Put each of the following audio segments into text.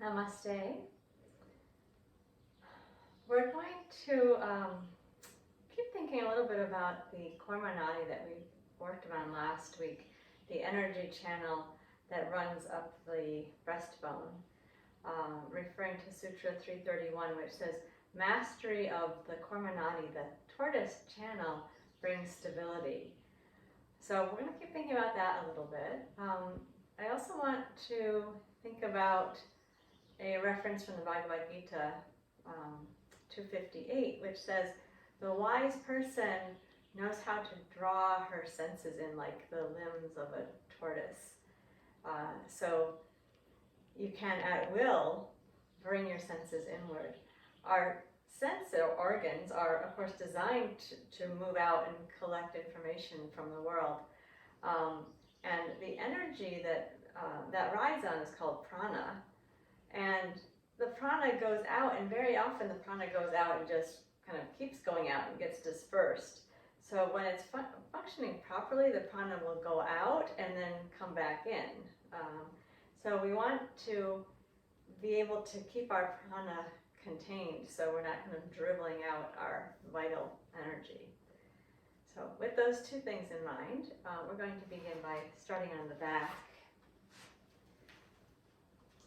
Namaste. We're going to keep thinking a little bit about the Kurma nadi that we worked on last week, the energy channel that runs up the breastbone, referring to Sutra 331, which says, mastery of the Kurma nadi, the tortoise channel, brings stability. So we're going to keep thinking about that a little bit. I also want to think about a reference from the Bhagavad Gita 258, which says, the wise person knows how to draw her senses in like the limbs of a tortoise. So you can at will bring your senses inward. Our sense organs are, of course, designed to move out and collect information from the world. And the energy that rides on is called prana. And the prana goes out, and very often the prana goes out and just kind of keeps going out and gets dispersed. So when it's functioning properly, the prana will go out and then come back in. So we want to be able to keep our prana contained so we're not kind of dribbling out our vital energy. So with those two things in mind, we're going to begin by starting on the back.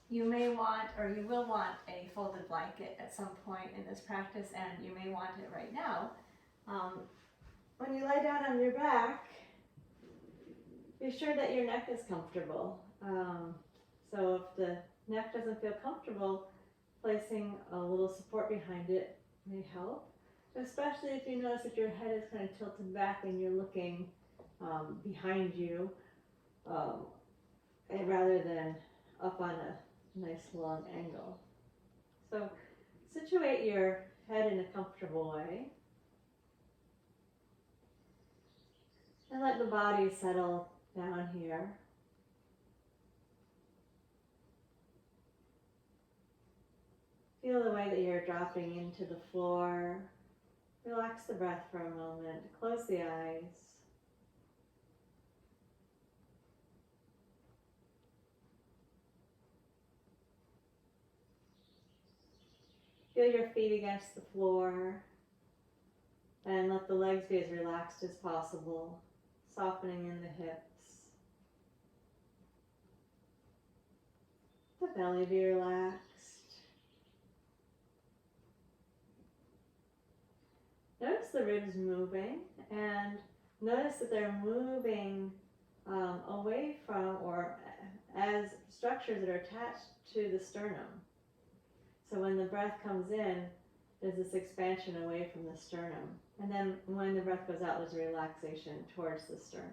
You may want, or you will want, a folded blanket at some point in this practice, and you may want it right now. When you lie down on your back, be sure that your neck is comfortable. So if the neck doesn't feel comfortable, placing a little support behind it may help, especially if you notice that your head is kind of tilted back and you're looking behind you rather than up on a nice long angle. So situate your head in a comfortable way and let the body settle down here. Feel the way that you're dropping into the floor. Relax the breath for a moment. Close the eyes. Feel your feet against the floor and let the legs be as relaxed as possible, softening in the hips. The belly be relaxed. Notice the ribs moving, and notice that they're moving away from or as structures that are attached to the sternum. So when the breath comes in, there's this expansion away from the sternum. And then when the breath goes out, there's a relaxation towards the sternum.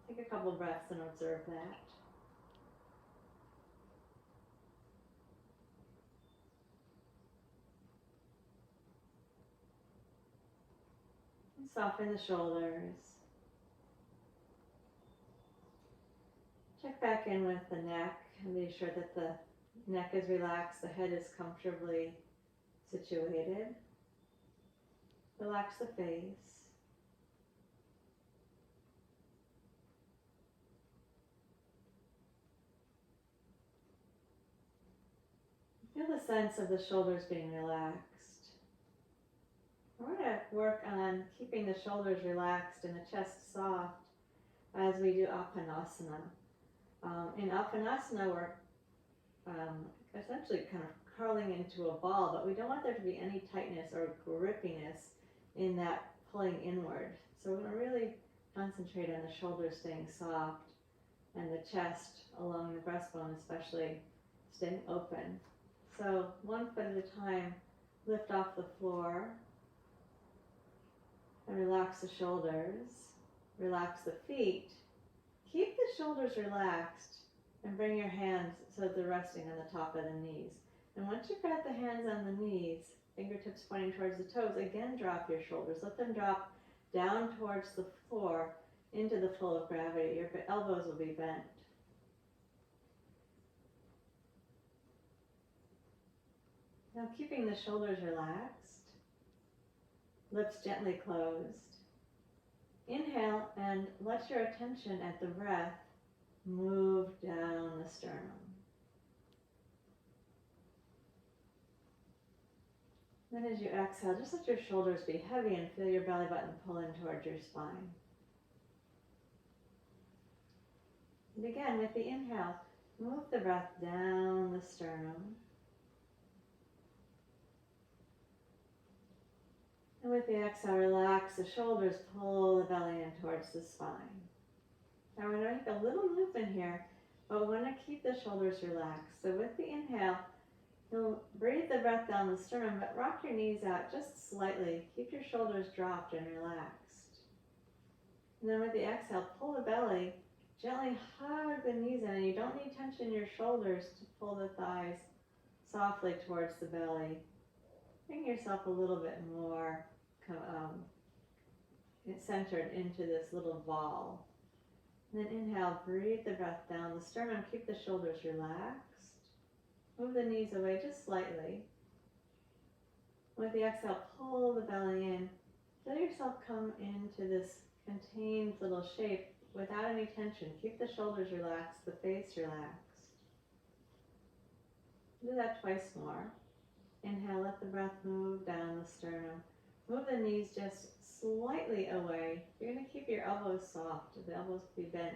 Take a couple breaths and observe that. And soften the shoulders. Check back in with the neck and be sure that the neck is relaxed, the head is comfortably situated. Relax the face. Feel the sense of the shoulders being relaxed. We're going to work on keeping the shoulders relaxed and the chest soft as we do Apanasana. In Apanasana, we're essentially kind of curling into a ball, but we don't want there to be any tightness or grippiness in that pulling inward. So we're going to really concentrate on the shoulders staying soft and the chest along the breastbone especially staying open. So one foot at a time, lift off the floor and relax the shoulders, relax the feet. Keep the shoulders relaxed and bring your hands so that they're resting on the top of the knees. And once you've got the hands on the knees, fingertips pointing towards the toes, again drop your shoulders. Let them drop down towards the floor into the flow of gravity. Your elbows will be bent. Now keeping the shoulders relaxed, lips gently closed. Inhale and let your attention at the breath move down the sternum. Then as you exhale, just let your shoulders be heavy and feel your belly button pull in towards your spine. And again, with the inhale, move the breath down the sternum. And with the exhale, relax the shoulders, pull the belly in towards the spine. Now we're going to make a little movement here, but we want to keep the shoulders relaxed. So with the inhale, you'll breathe the breath down the sternum, but rock your knees out just slightly. Keep your shoulders dropped and relaxed. And then with the exhale, pull the belly, gently hug the knees in, and you don't need tension in your shoulders to pull the thighs softly towards the belly. Bring yourself a little bit more centered into this little ball. And then inhale, breathe the breath down the sternum, keep the shoulders relaxed. Move the knees away just slightly. With the exhale, pull the belly in. Feel yourself come into this contained little shape without any tension. Keep the shoulders relaxed, the face relaxed. Do that twice more. Inhale, let the breath move down the sternum. Move the knees just slightly away. You're going to keep your elbows soft. The elbows be bent.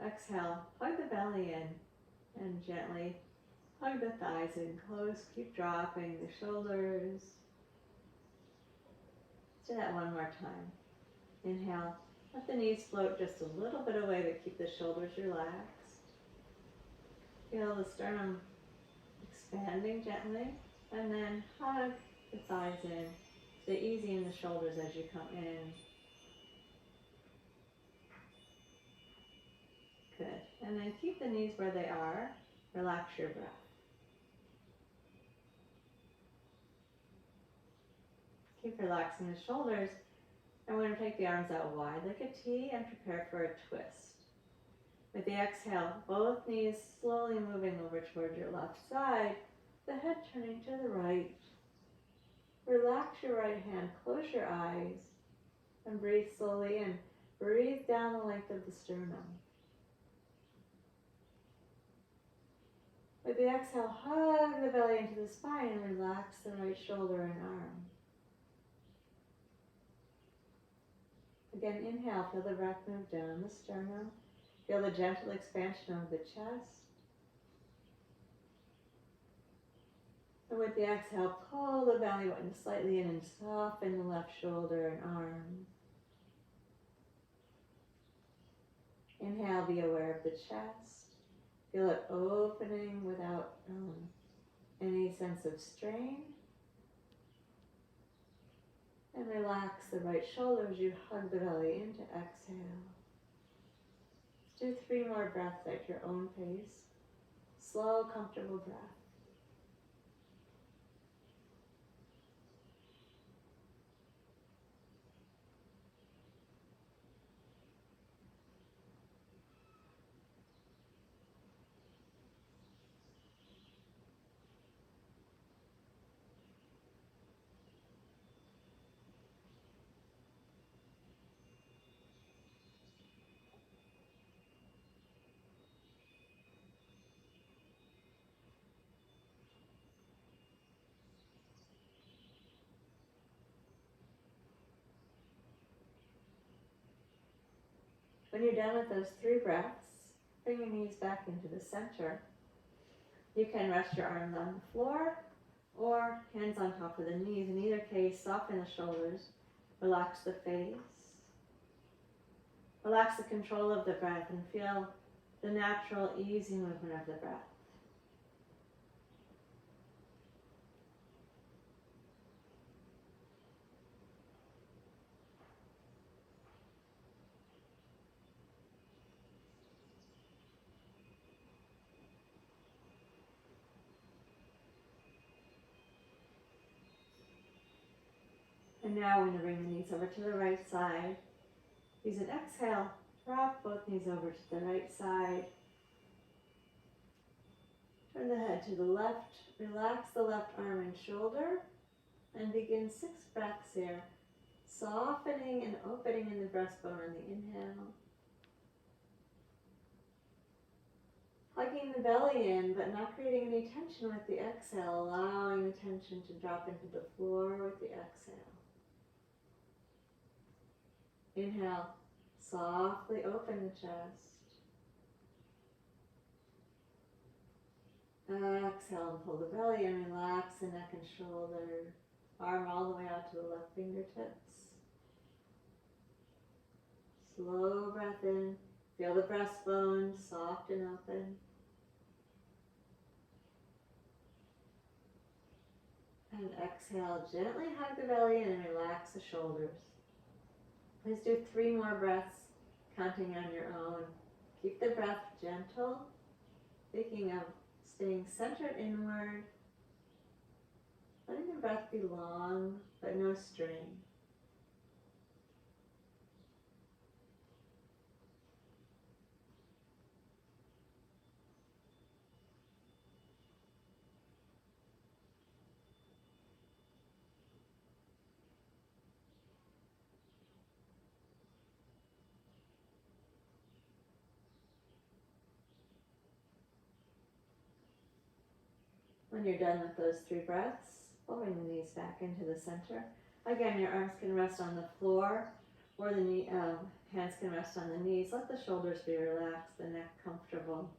Exhale, hug the belly in and gently hug the thighs in close. Keep dropping the shoulders. Let's do that one more time. Inhale, let the knees float just a little bit away, but keep the shoulders relaxed. Feel the sternum expanding gently, and then hug the thighs in. Stay easy in the shoulders as you come in. Good. And then keep the knees where they are. Relax your breath. Keep relaxing the shoulders. And we're going to take the arms out wide like a T and prepare for a twist. With the exhale, both knees slowly moving over towards your left side, the head turning to the right. Relax your right hand, close your eyes, and breathe slowly in. Breathe down the length of the sternum. With the exhale, hug the belly into the spine and relax the right shoulder and arm. Again, inhale, feel the breath move down the sternum. Feel the gentle expansion of the chest. And with the exhale, pull the belly button slightly in and soften the left shoulder and arm. Inhale, be aware of the chest. Feel it opening without any sense of strain. And relax the right shoulder as you hug the belly into exhale. Do 3 more breaths at your own pace. Slow, comfortable breath. When you're done with those 3 breaths, bring your knees back into the center. You can rest your arms on the floor or hands on top of the knees. In either case, soften the shoulders, relax the face. Relax the control of the breath and feel the natural, easy movement of the breath. And now we're going to bring the knees over to the right side. Use an exhale, drop both knees over to the right side. Turn the head to the left, relax the left arm and shoulder, and begin 6 breaths here. Softening and opening in the breastbone on the inhale. Hugging the belly in, but not creating any tension with the exhale, allowing the tension to drop into the floor with the exhale. Inhale, softly open the chest. Exhale and pull the belly in, relax the neck and shoulder, arm all the way out to the left fingertips. Slow breath in, feel the breastbone soft and open. And exhale, gently hug the belly in and relax the shoulders. Please do 3 more breaths, counting on your own. Keep the breath gentle, thinking of staying centered inward, letting the breath be long, but no strain. When you're done with those 3 breaths, bring the knees back into the center. Again, your arms can rest on the floor, or the hands can rest on the knees. Let the shoulders be relaxed, the neck comfortable.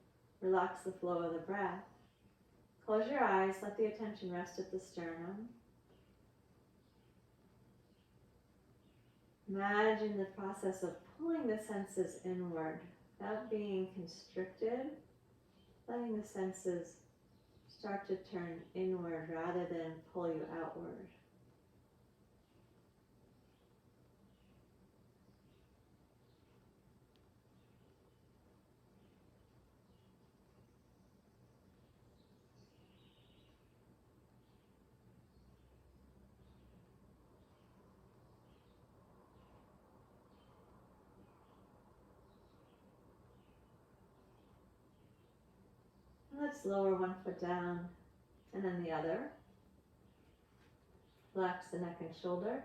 Relax the flow of the breath. Close your eyes, let the attention rest at the sternum. Imagine the process of pulling the senses inward without being constricted, letting the senses start to turn inward rather than pull you outward. Let's lower one foot down and then the other. Relax the neck and shoulders.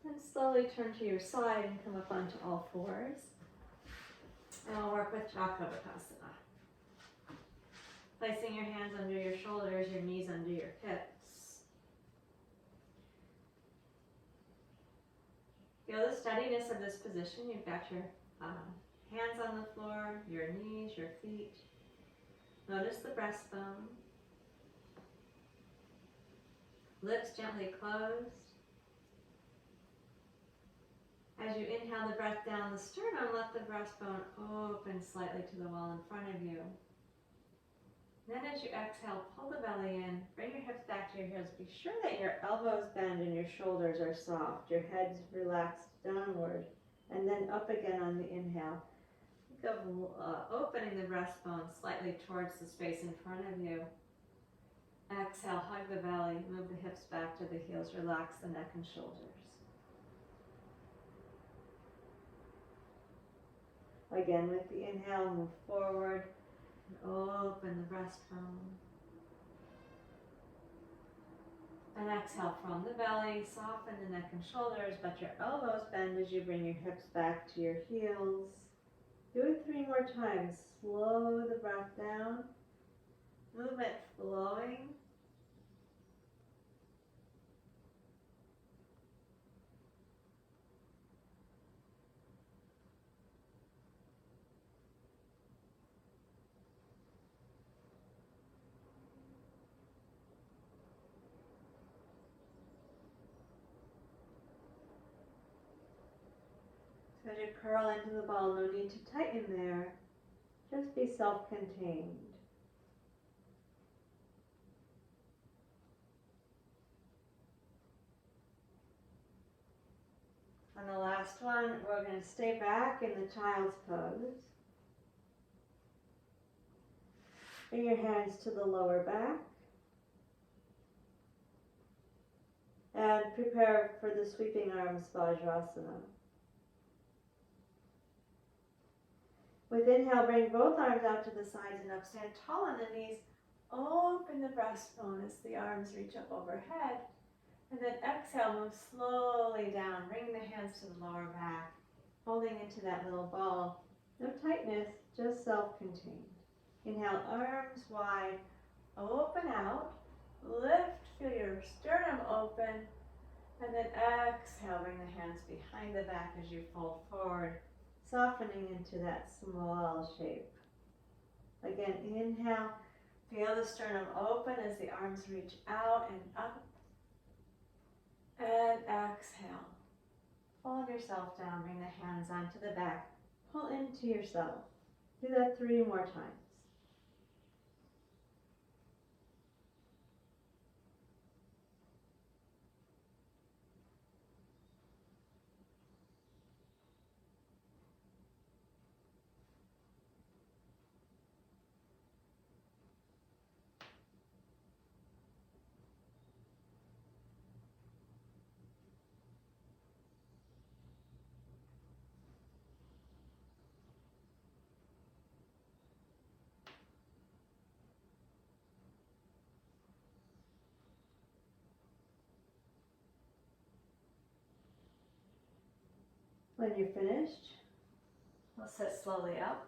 Then slowly turn to your side and come up onto all 4s. And we'll work with Chakravartasana. Placing your hands under your shoulders, your knees under your hips. Feel the steadiness of this position. You've got your hands on the floor, your knees, your feet. Notice the breastbone. Lips gently closed. As you inhale the breath down the sternum, let the breastbone open slightly to the wall in front of you. Then as you exhale, pull the belly in, bring your hips back to your heels. Be sure that your elbows bend and your shoulders are soft, your head's relaxed downward, and then up again on the inhale. Think of opening the breastbone slightly towards the space in front of you. Exhale, hug the belly, move the hips back to the heels, relax the neck and shoulders. Again, with the inhale, move forward and open the breastbone. And exhale from the belly, soften the neck and shoulders, let your elbows bend as you bring your hips back to your heels. Do it 3 more times. Slow the breath down. Movement flowing. So as you curl into the ball, no need to tighten there. Just be self-contained. On the last one, we're going to stay back in the child's pose. Bring your hands to the lower back. And prepare for the sweeping arms Vajrasana. With inhale, bring both arms out to the sides and up. Stand tall on the knees. Open the breastbone as the arms reach up overhead. And then exhale, move slowly down. Bring the hands to the lower back. holding into that little ball. No tightness, just self-contained. Inhale, arms wide, open out, lift, feel your sternum open, and then exhale, bring the hands behind the back as you fold forward, softening into that small shape. Again, inhale, feel the sternum open as the arms reach out and up, and exhale. Fold yourself down, bring the hands onto the back, pull into yourself. Do that 3 more times. When you're finished, we'll sit slowly up.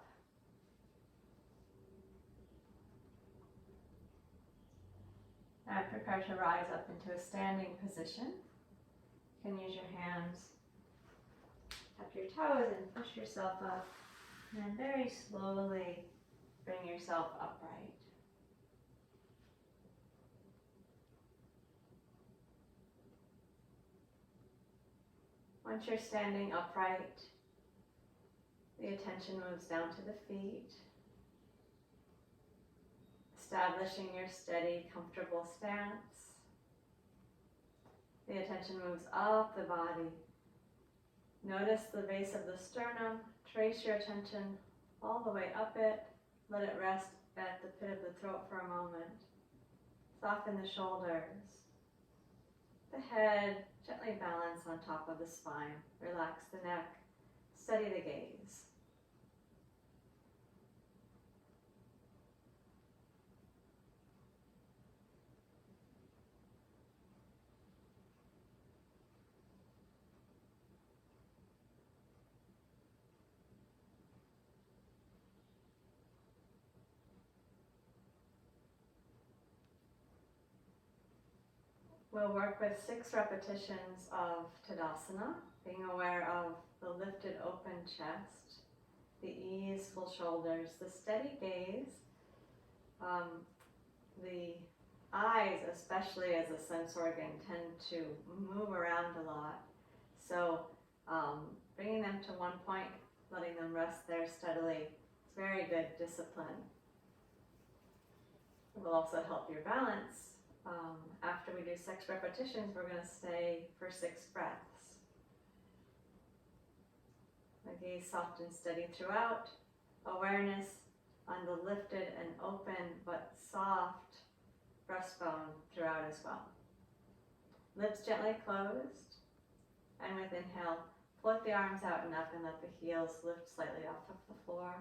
And prepare to rise up into a standing position. You can use your hands, tap your toes and push yourself up. And then very slowly bring yourself upright. Once you're standing upright, the attention moves down to the feet, establishing your steady, comfortable stance. The attention moves up the body. Notice the base of the sternum. Trace your attention all the way up it. Let it rest at the pit of the throat for a moment. Soften the shoulders. The head gently balance on top of the spine. Relax the neck. Steady the gaze. We'll work with 6 repetitions of Tadasana, being aware of the lifted open chest, the easeful shoulders, the steady gaze, the eyes, especially as a sense organ, tend to move around a lot. So bringing them to one point, letting them rest there steadily, is very good discipline. It will also help your balance. After we do 6 repetitions, we're going to stay for 6 breaths. The gaze soft and steady throughout. Awareness on the lifted and open but soft breastbone throughout as well. Lips gently closed. And with inhale, float the arms out and up and let the heels lift slightly off of the floor.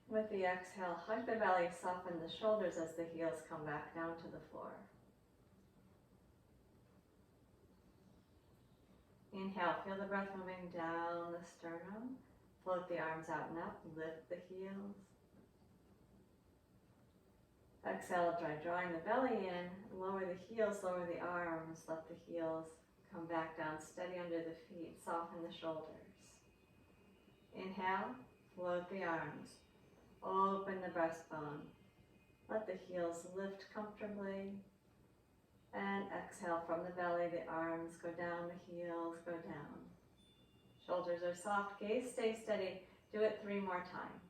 With the exhale, hug the belly, soften the shoulders as the heels come back down to the floor. Inhale, feel the breath moving down the sternum. Float the arms out and up, lift the heels. Exhale, drawing the belly in, lower the heels, lower the arms, let the heels come back down, steady under the feet, soften the shoulders. Inhale, float the arms. Open the breastbone. Let the heels lift comfortably. And exhale from the belly, the arms go down, the heels go down. Shoulders are soft, gaze stay steady. Do it 3 more times.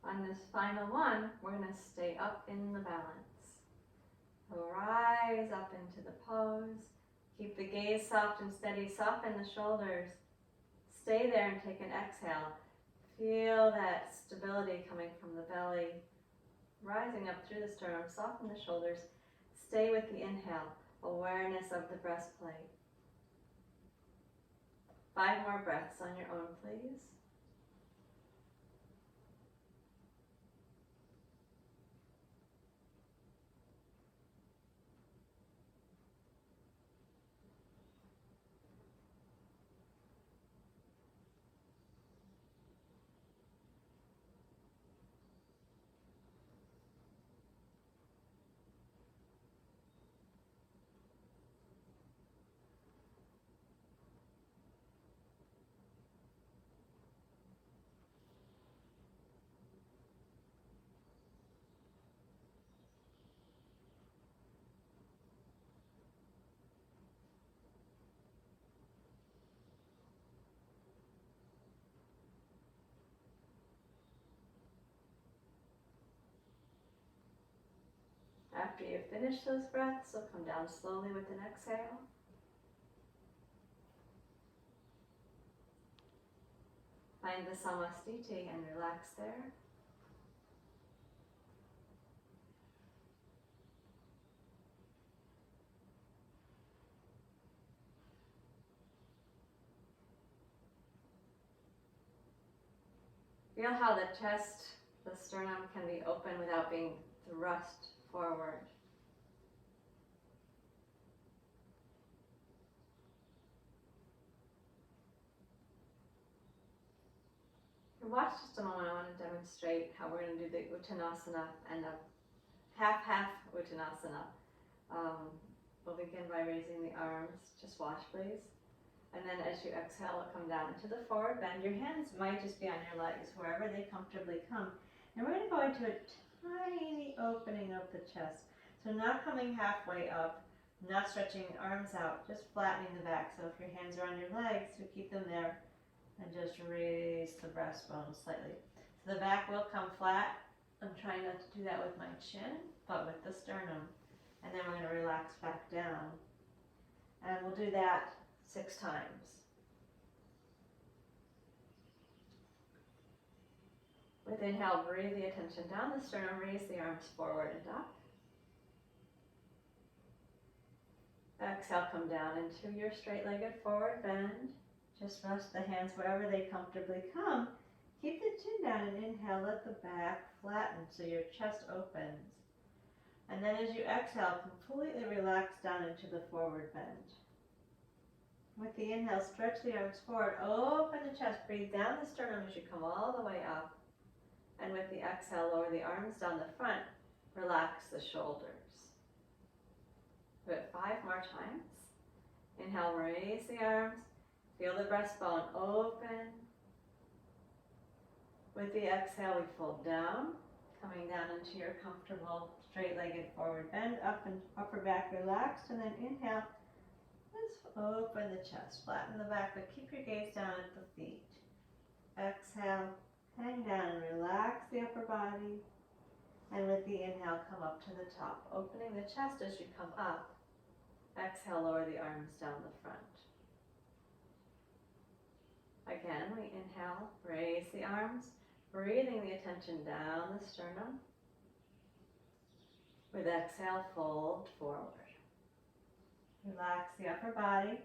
On this final one, we're going to stay up in the balance. So rise up into the pose. Keep the gaze soft and steady. Soften the shoulders. Stay there and take an exhale. Feel that stability coming from the belly, rising up through the sternum. Soften the shoulders. Stay with the inhale. Awareness of the breastplate. 5 more breaths on your own, please. After you finish those breaths, you'll come down slowly with an exhale. Find the samastiti and relax there. Feel how the chest, the sternum can be open without being thrust forward. And watch just a moment. I want to demonstrate how we're going to do the Uttanasana and a half Uttanasana. We'll begin by raising the arms. Just watch, please. And then as you exhale, come down into the forward bend. Your hands might just be on your legs, wherever they comfortably come. And we're going to go into a tiny opening of the chest. So not coming halfway up, not stretching the arms out, just flattening the back. So if your hands are on your legs, you keep them there and just raise the breastbone slightly. So the back will come flat. I'm trying not to do that with my chin, but with the sternum. And then we're going to relax back down. And we'll do that 6 times. With inhale, breathe the attention down the sternum, raise the arms forward and up. Exhale, come down into your straight-legged forward bend. Just rest the hands wherever they comfortably come. Keep the chin down and inhale, let the back flatten so your chest opens. And then as you exhale, completely relax down into the forward bend. With the inhale, stretch the arms forward, open the chest, breathe down the sternum as you come all the way up. And with the exhale, lower the arms down the front, relax the shoulders. Do it 5 more times. Inhale, raise the arms, feel the breastbone open. With the exhale, we fold down, coming down into your comfortable straight-legged forward bend, up and upper back relaxed, and then inhale, just open the chest, flatten the back, but keep your gaze down at the feet. Exhale, hang down and relax the upper body, and with the inhale, come up to the top, opening the chest as you come up. Exhale, lower the arms down the front. Again, we inhale, raise the arms, breathing the attention down the sternum. With exhale, fold forward. Relax the upper body,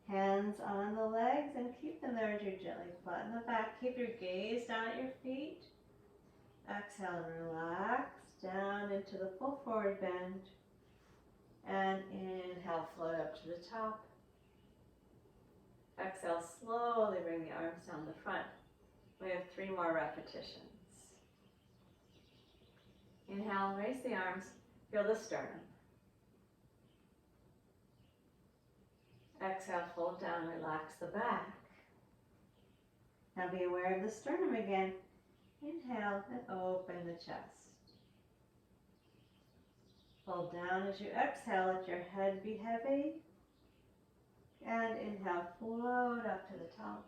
hands on the legs, and keep them there as you gently flatten the back. Keep your gaze down at your feet. Exhale and relax down into the full forward bend. And inhale, float up to the top. Exhale, slowly bring the arms down the front. We have 3 more repetitions. Inhale, raise the arms, feel the sternum. Exhale, fold down, relax the back. Now be aware of the sternum again. Inhale and open the chest. Fold down as you exhale, let your head be heavy. And inhale, float up to the top.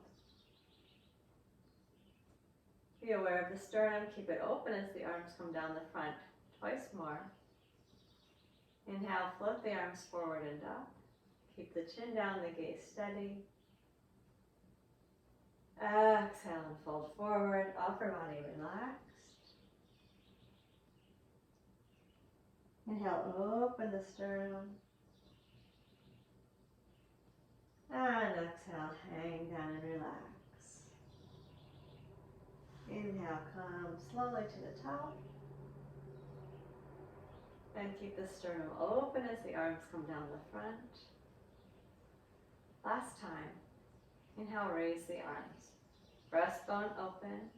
Be aware of the sternum, keep it open as the arms come down the front. 2 more. Inhale, float the arms forward and up. Keep the chin down, the gaze steady. Exhale and fold forward, upper body relaxed. Inhale, open the sternum. And exhale, hang down and relax. Inhale, come slowly to the top. And keep the sternum open as the arms come down the front. Last time. Inhale, raise the arms. Breastbone open.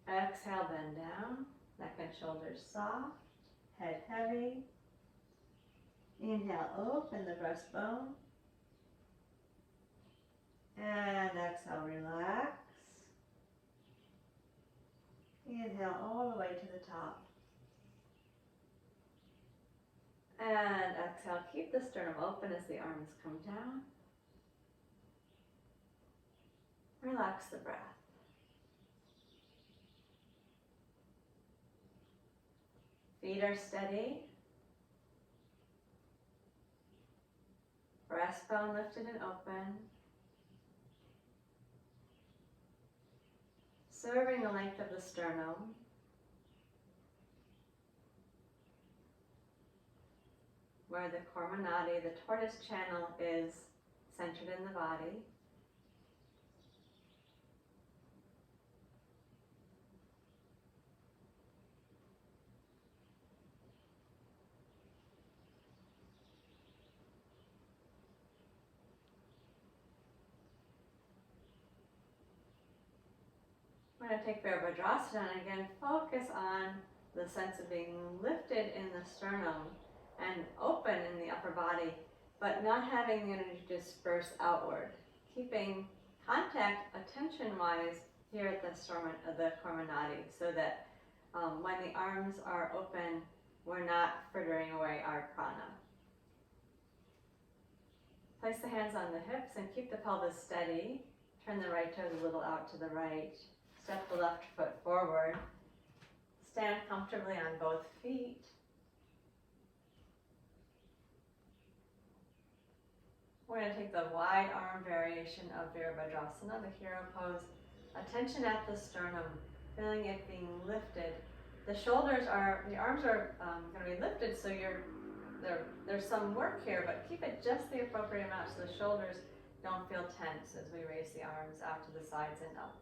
Exhale, bend down. Neck and shoulders soft. Head heavy. Inhale, open the breastbone. And exhale, relax. Inhale all the way to the top. And exhale, keep the sternum open as the arms come down. Relax the breath. Feet are steady. Breastbone lifted and open. Serving the length of the sternum. Where the Kurma nadi, the tortoise channel, is centered in the body. We're going to take Virabhadrasana and again focus on the sense of being lifted in the sternum and open in the upper body, but not having the energy disperse outward. Keeping contact attention-wise here at the Kurma nadi, so that when the arms are open, we're not frittering away our prana. Place the hands on the hips and keep the pelvis steady. Turn the right toes a little out to the right. Step the left foot forward. Stand comfortably on both feet. We're going to take the wide arm variation of Virabhadrasana, the hero pose. Attention at the sternum, feeling it being lifted. The arms are going to be lifted, so there's some work here, but keep it just the appropriate amount so the shoulders don't feel tense as we raise the arms out to the sides and up.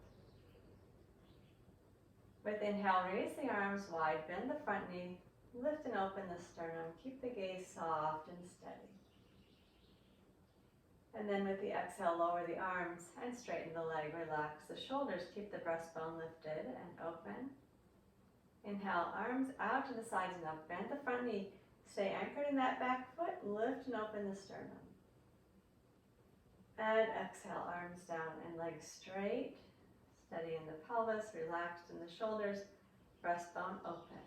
With inhale, raise the arms wide, bend the front knee, lift and open the sternum. Keep the gaze soft and steady. And then with the exhale, lower the arms and straighten the leg, relax the shoulders, keep the breastbone lifted and open. Inhale, arms out to the sides and up, bend the front knee, stay anchored in that back foot, lift and open the sternum. And exhale, arms down and legs straight, steady in the pelvis, relaxed in the shoulders, breastbone open.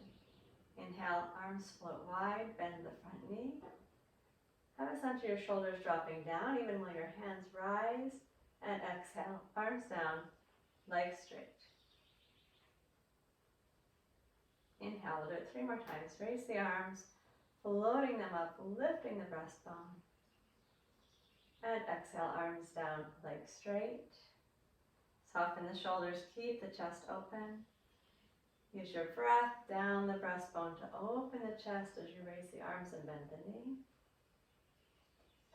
Inhale, arms float wide, bend the front knee. Have a sense of your shoulders dropping down even while your hands rise. And exhale, arms down, legs straight. Inhale, we'll do it 3 more times. Raise the arms, floating them up, lifting the breastbone. And exhale, arms down, legs straight. Soften the shoulders, keep the chest open. Use your breath down the breastbone to open the chest as you raise the arms and bend the knee.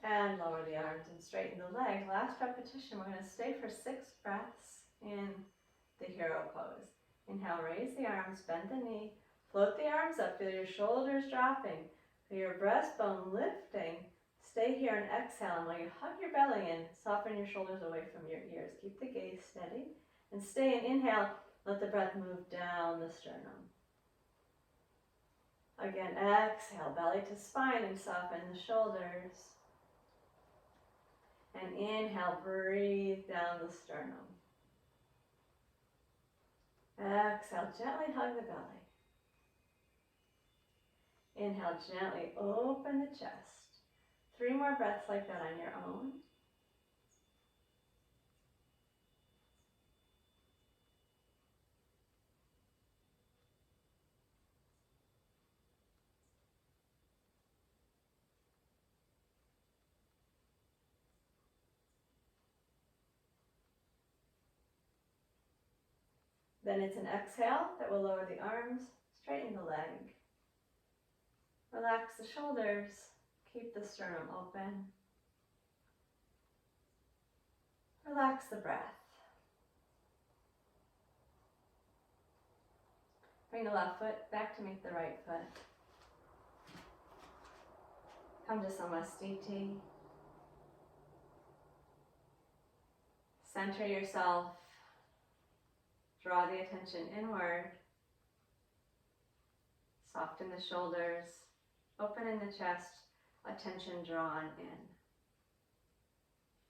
And lower the arms and straighten the leg. Last repetition, we're going to stay for 6 breaths in the hero pose. Inhale, raise the arms, bend the knee, float the arms up, feel your shoulders dropping, feel your breastbone lifting. Stay here and exhale, and while you hug your belly in, soften your shoulders away from your ears. Keep the gaze steady, and stay and inhale, let the breath move down the sternum. Again, exhale, belly to spine and soften the shoulders. And inhale, breathe down the sternum. Exhale, gently hug the belly. Inhale, gently open the chest. 3 more breaths like that on your own. Then it's an exhale that will lower the arms, straighten the leg. Relax the shoulders, keep the sternum open. Relax the breath. Bring the left foot back to meet the right foot. Come to Samastiti. Center yourself. Draw the attention inward. Soften the shoulders. Open in the chest. Attention drawn in.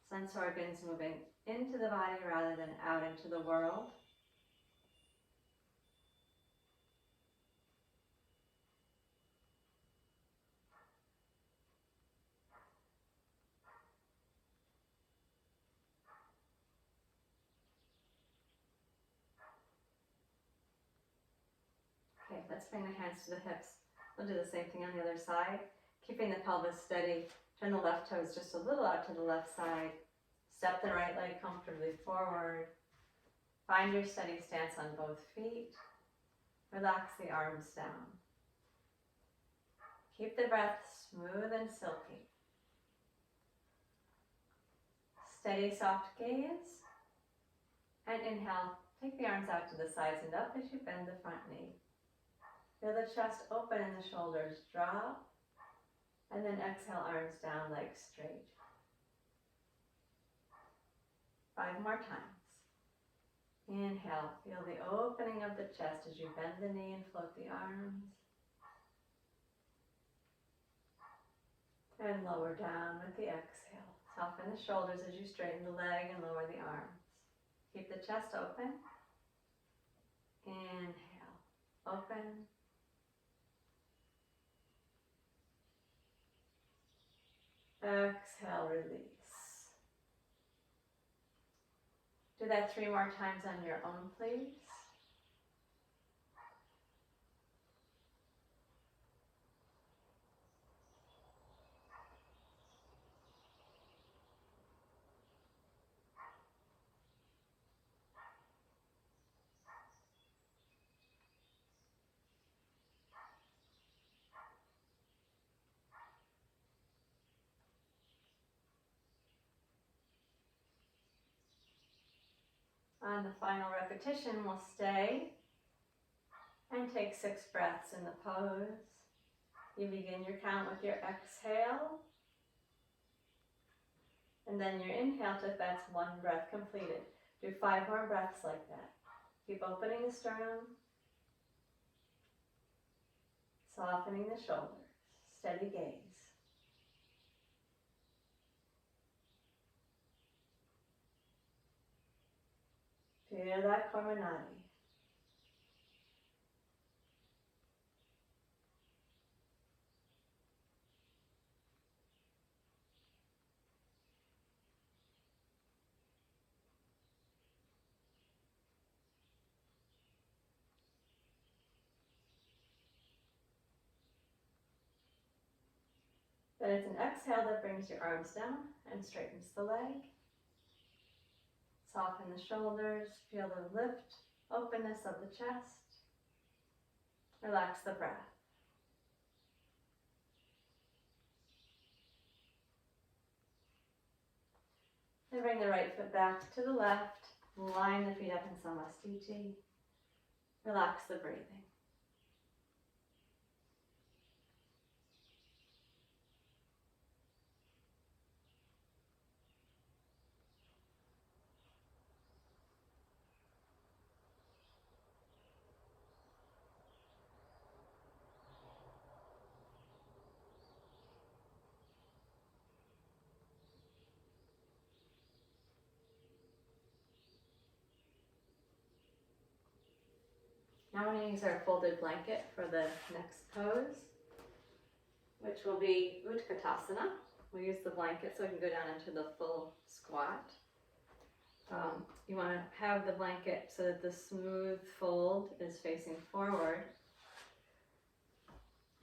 Sense organs moving into the body rather than out into the world. Okay, let's bring the hands to the hips. We'll do the same thing on the other side. Keeping the pelvis steady. Turn the left toes just a little out to the left side. Step the right leg comfortably forward. Find your steady stance on both feet. Relax the arms down. Keep the breath smooth and silky. Steady, soft gaze. And inhale, take the arms out to the sides and up as you bend the front knee. Feel the chest open and the shoulders drop. And then exhale, arms down, legs straight. 5 more times. Inhale, feel the opening of the chest as you bend the knee and float the arms. And lower down with the exhale. Soften the shoulders as you straighten the leg and lower the arms. Keep the chest open. Inhale, open. Exhale, release. Do that 3 more times on your own, please. On the final repetition, we'll stay and take 6 breaths in the pose. You begin your count with your exhale, and then your inhale if that's 1 breath completed. Do 5 more breaths like that. Keep opening the sternum, softening the shoulders, steady gaze. Feel that Kurma nadi. Then it's an exhale that brings your arms down and straightens the leg. Soften the shoulders, feel the lift, openness of the chest. Relax the breath. Then bring the right foot back to the left. Line the feet up in Samastiti. Relax the breathing. Now we're going to use our folded blanket for the next pose, which will be Utkatasana. We'll use the blanket so we can go down into the full squat. You want to have the blanket so that the smooth fold is facing forward.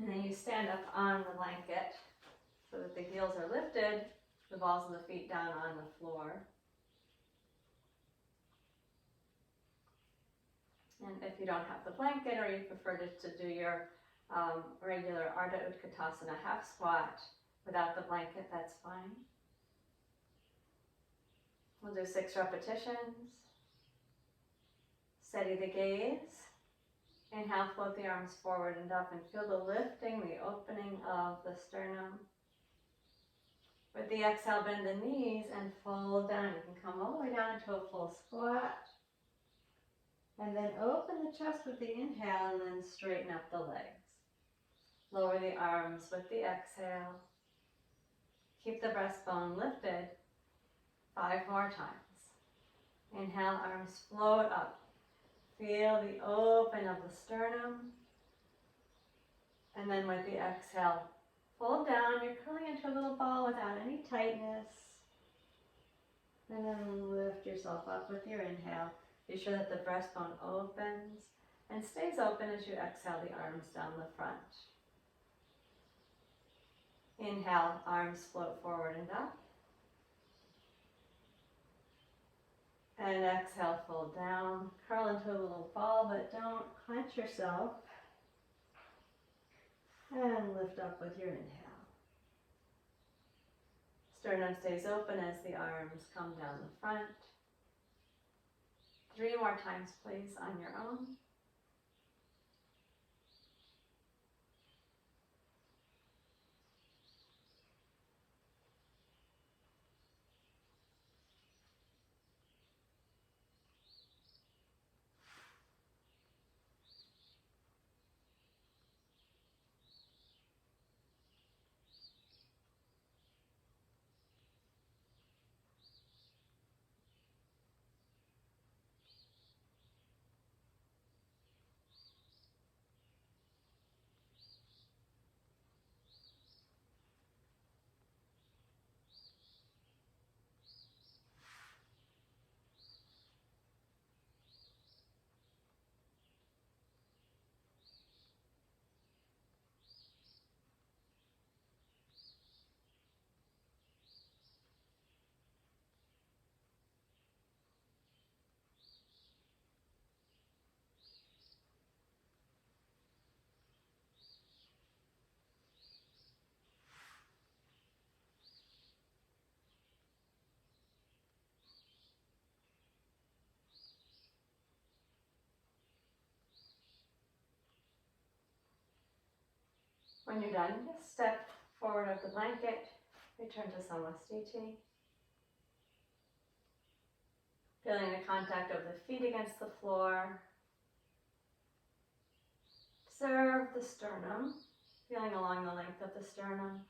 And then you stand up on the blanket so that the heels are lifted, the balls of the feet down on the floor. And if you don't have the blanket or you prefer to do your regular Ardha Utkatasana half squat without the blanket, that's fine. We'll do 6 repetitions. Steady the gaze. Inhale, float the arms forward and up and feel the lifting, the opening of the sternum. With the exhale, bend the knees and fold down. You can come all the way down into a full squat. And then open the chest with the inhale and then straighten up the legs. Lower the arms with the exhale. Keep the breastbone lifted 5 more times. Inhale, arms float up. Feel the open of the sternum. And then with the exhale, fold down. You're curling into a little ball without any tightness. And then lift yourself up with your inhale. Be sure that the breastbone opens and stays open as you exhale the arms down the front. Inhale, arms float forward and up. And exhale, fold down. Curl into a little ball, but don't clench yourself. And lift up with your inhale. Sternum stays open as the arms come down the front. 3 more times, please, on your own. When you're done, just step forward of the blanket, return to Samastiti. Feeling the contact of the feet against the floor. Observe the sternum, feeling along the length of the sternum.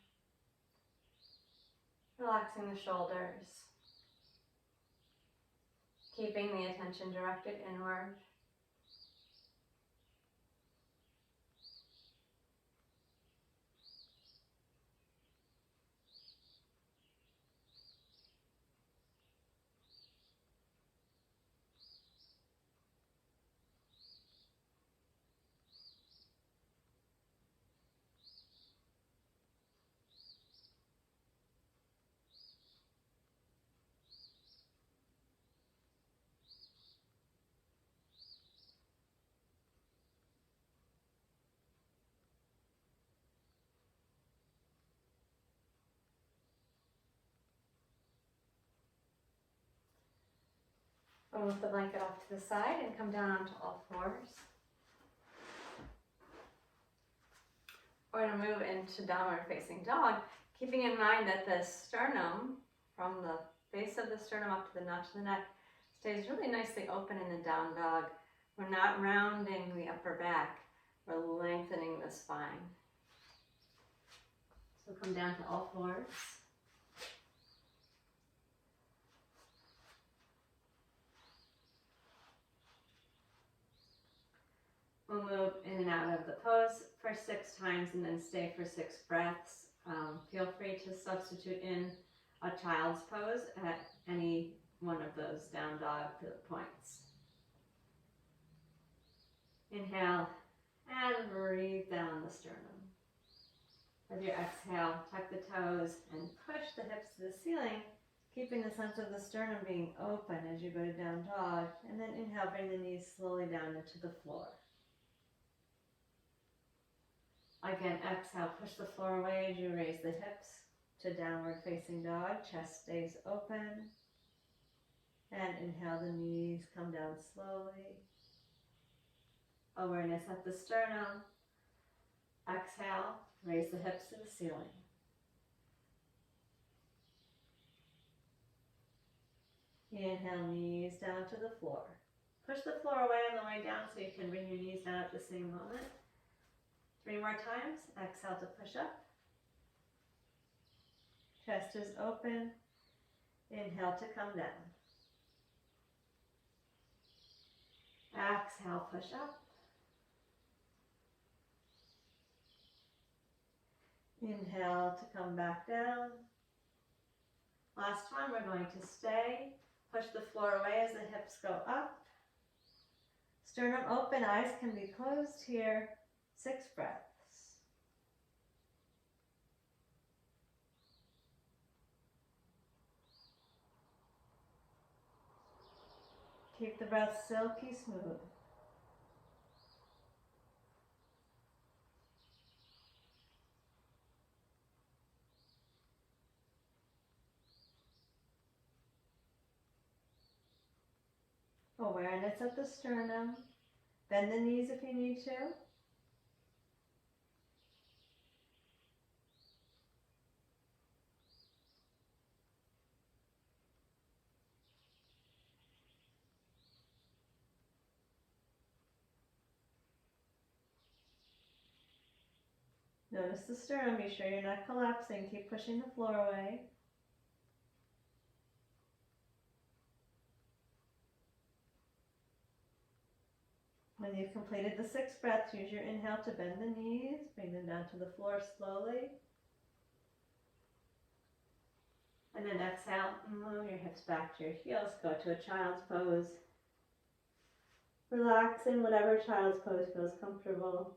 Relaxing the shoulders. Keeping the attention directed inward. We'll move the blanket off to the side and come down onto all fours. We're going to move into downward facing dog, keeping in mind that the sternum, from the base of the sternum up to the notch of the neck, stays really nicely open in the down dog. We're not rounding the upper back, we're lengthening the spine. So come down to all fours. We'll move in and out of the pose for 6 times and then stay for 6 breaths. Feel free to substitute in a child's pose at any one of those down dog points. Inhale and breathe down the sternum. With your exhale, tuck the toes and push the hips to the ceiling Keeping the sense of the sternum being open as you go to down dog, and then inhale, bring the knees slowly down into the floor. Again, exhale, push the floor away as you raise the hips to downward facing dog, chest stays open. And inhale, the knees come down slowly. Awareness at the sternum. Exhale, raise the hips to the ceiling. Inhale, knees down to the floor. Push the floor away on the way down so you can bring your knees down at the same moment. 3 more times. Exhale to push up. Chest is open. Inhale to come down. Exhale, push up. Inhale to come back down. Last one, we're going to stay. Push the floor away as the hips go up. Sternum open, eyes can be closed here. 6 breaths. Keep the breath silky smooth. Awareness at the sternum. Bend the knees if you need to. Notice the sternum. Be sure you're not collapsing. Keep pushing the floor away. When you've completed the 6 breaths, use your inhale to bend the knees, bring them down to the floor slowly. And then exhale, move your hips back to your heels, go to a child's pose. Relax in whatever child's pose feels comfortable.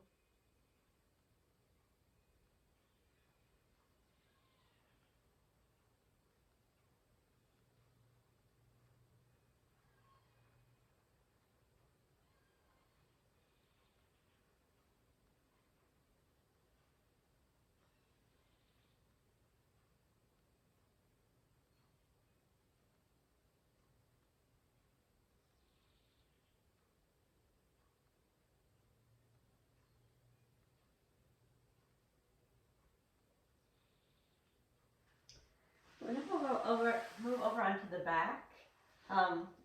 We're going to move over onto the back.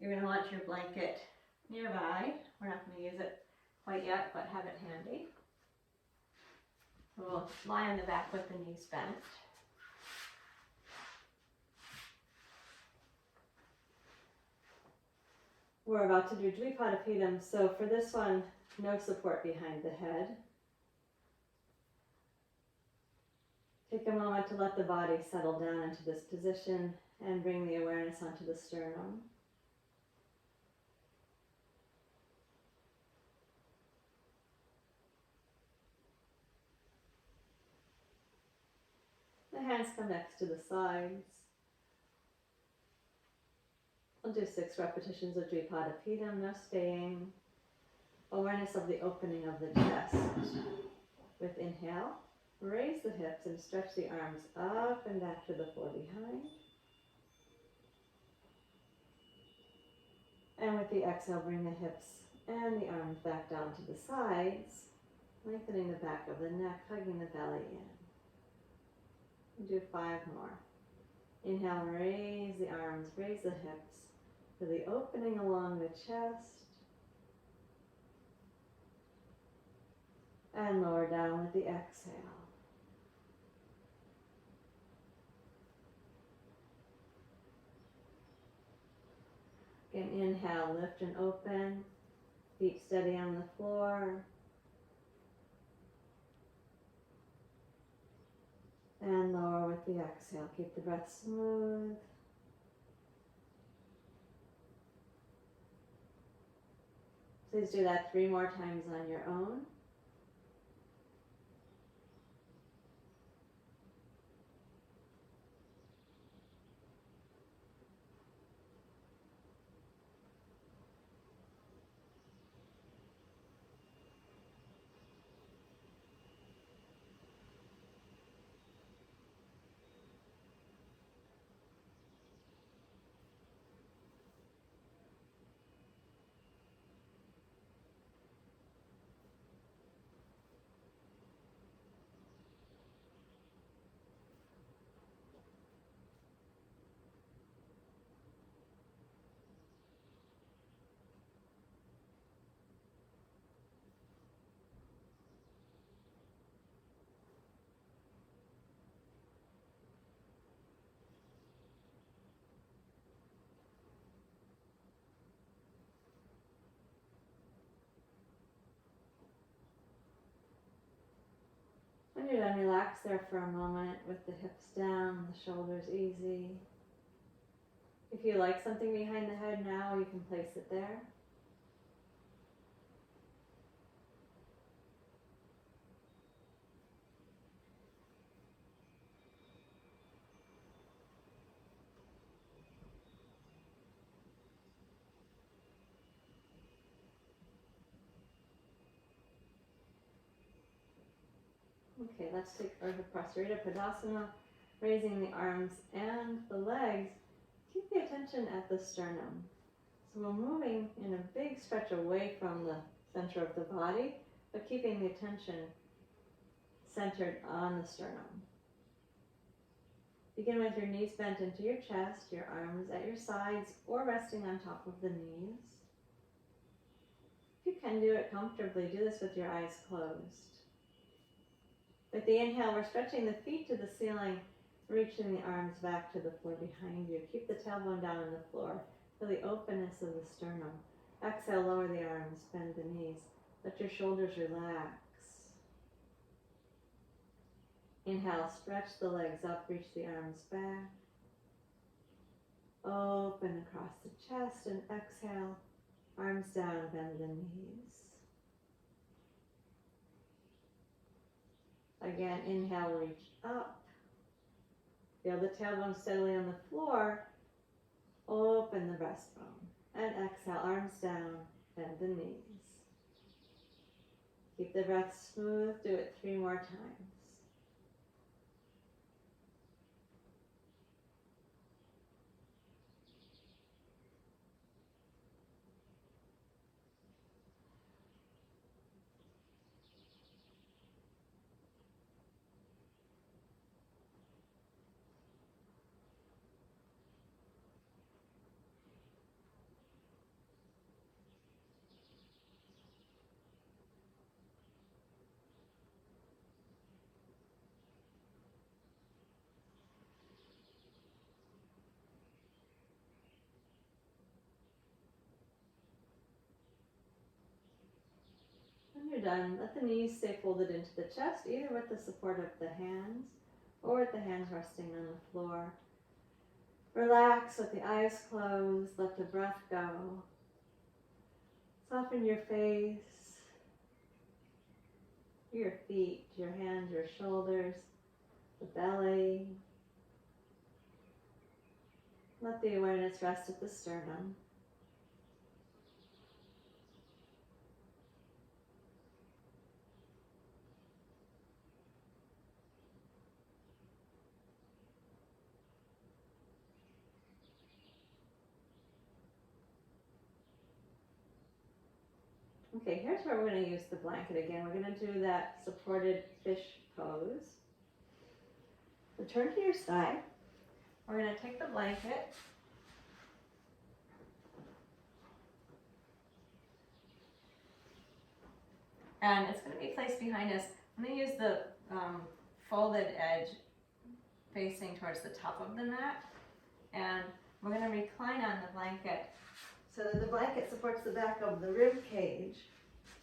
You're going to want your blanket nearby. We're not going to use it quite yet, but have it handy. So we'll lie on the back with the knees bent. We're about to do Dvipadipedam, so for this one, no support behind the head. Take a moment to let the body settle down into this position and bring the awareness onto the sternum. The hands come next to the sides. We'll do 6 repetitions of Dvipadipedam, no staying. Awareness of the opening of the chest. With inhale, raise the hips and stretch the arms up and back to the floor behind. And with the exhale, bring the hips and the arms back down to the sides, lengthening the back of the neck, hugging the belly in. Do 5 more. Inhale, raise the arms, raise the hips to the opening along the chest. And lower down with the exhale. Again, inhale, lift and open, feet steady on the floor. And lower with the exhale. Keep the breath smooth. Please do that 3 more times on your own. When you're done, relax there for a moment with the hips down, the shoulders easy. If you like something behind the head now, you can place it there. Okay, let's take Urdhva Prasarita Padasana, raising the arms and the legs. Keep the attention at the sternum. So we're moving in a big stretch away from the center of the body, but keeping the attention centered on the sternum. Begin with your knees bent into your chest, your arms at your sides or resting on top of the knees. If you can do it comfortably, do this with your eyes closed. With the inhale, we're stretching the feet to the ceiling, reaching the arms back to the floor behind you. Keep the tailbone down on the floor. Feel the openness of the sternum. Exhale, lower the arms, bend the knees. Let your shoulders relax. Inhale, stretch the legs up, reach the arms back. Open across the chest and exhale, arms down, bend the knees. Again, inhale, reach up. Feel the tailbone steadily on the floor. Open the breastbone. And exhale, arms down, bend the knees. Keep the breath smooth. Do it 3 more times. When you're done, let the knees stay folded into the chest, either with the support of the hands or with the hands resting on the floor. Relax with the eyes closed, let the breath go. Soften your face, your feet, your hands, your shoulders, the belly. Let the awareness rest at the sternum. Okay, here's where we're going to use the blanket again. We're going to do that supported fish pose. So turn to your side. We're going to take the blanket and it's going to be placed behind us. I'm going to use the folded edge facing towards the top of the mat, and we're going to recline on the blanket so that the blanket supports the back of the rib cage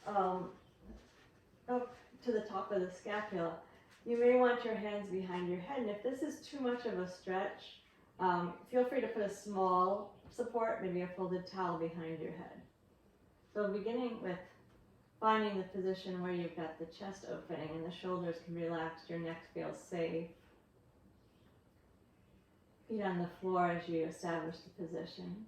up to the top of the scapula. You may want your hands behind your head, and if this is too much of a stretch, feel free to put a small support, maybe a folded towel behind your head. So beginning with finding the position where you've got the chest opening and the shoulders can relax, your neck feels safe. Feet on the floor as you establish the position.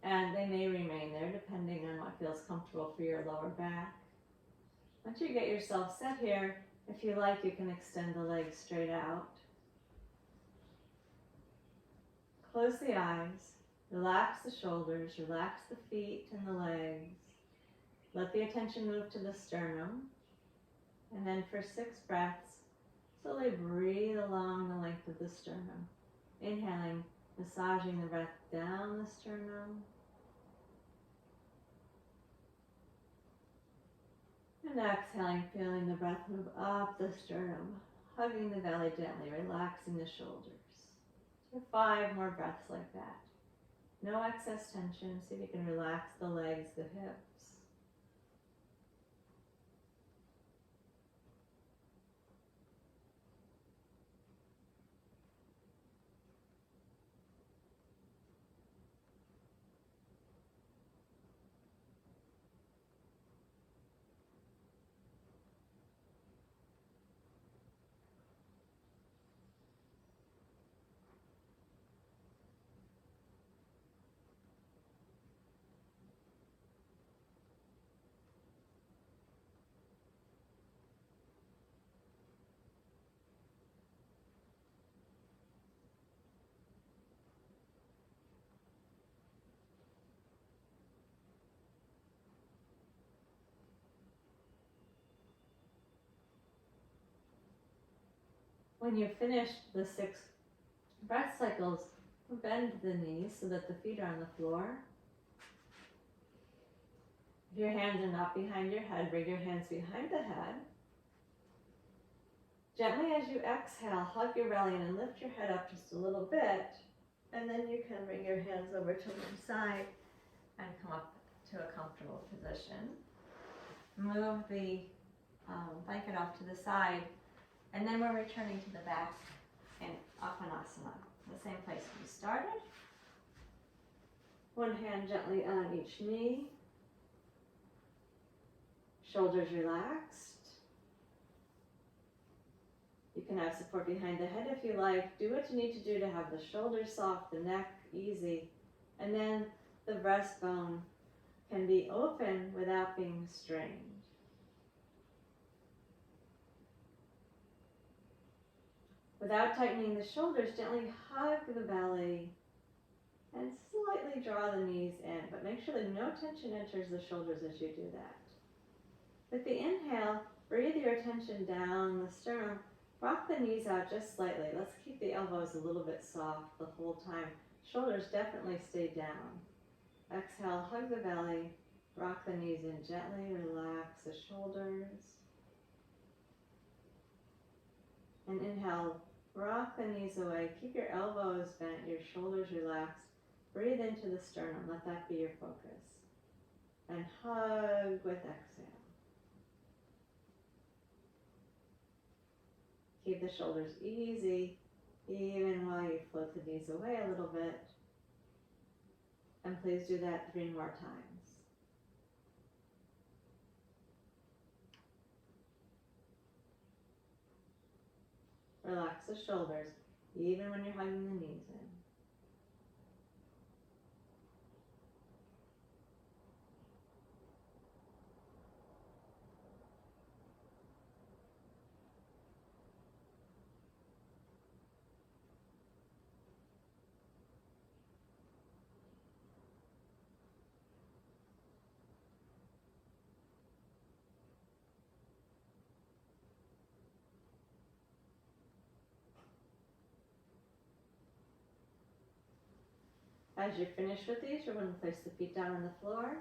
And they may remain there depending on what feels comfortable for your lower back. Once you get yourself set here, if you like, you can extend the legs straight out. Close the eyes, relax the shoulders, relax the feet and the legs. Let the attention move to the sternum. And then for 6 breaths, slowly breathe along the length of the sternum. Inhaling, massaging the breath down the sternum. And exhaling, feeling the breath move up the sternum, hugging the belly gently, relaxing the shoulders. So 5 more breaths like that. No excess tension. See if you can relax the legs, the hips. When you finish the 6 breath cycles, bend the knees so that the feet are on the floor. If your hands are not behind your head, bring your hands behind the head. Gently as you exhale, hug your belly and lift your head up just a little bit. And then you can bring your hands over to one side and come up to a comfortable position. Move the blanket off to the side. And then we're returning to the back in Apanasana, the same place we started. One hand gently on each knee. Shoulders relaxed. You can have support behind the head if you like. Do what you need to do to have the shoulders soft, the neck easy, and then the breastbone can be open without being strained. Without tightening the shoulders, gently hug the belly and slightly draw the knees in, but make sure that no tension enters the shoulders as you do that. With the inhale, breathe your attention down the sternum. Rock the knees out just slightly. Let's keep the elbows a little bit soft the whole time. Shoulders definitely stay down. Exhale, hug the belly. Rock the knees in gently. Relax the shoulders. And inhale, rock the knees away. Keep your elbows bent, your shoulders relaxed. Breathe into the sternum. Let that be your focus. And hug with exhale. Keep the shoulders easy, even while you float the knees away a little bit. And please do that 3 more times. Relax the shoulders, even when you're hugging the knees in. As you're finished with these, you're going to place the feet down on the floor.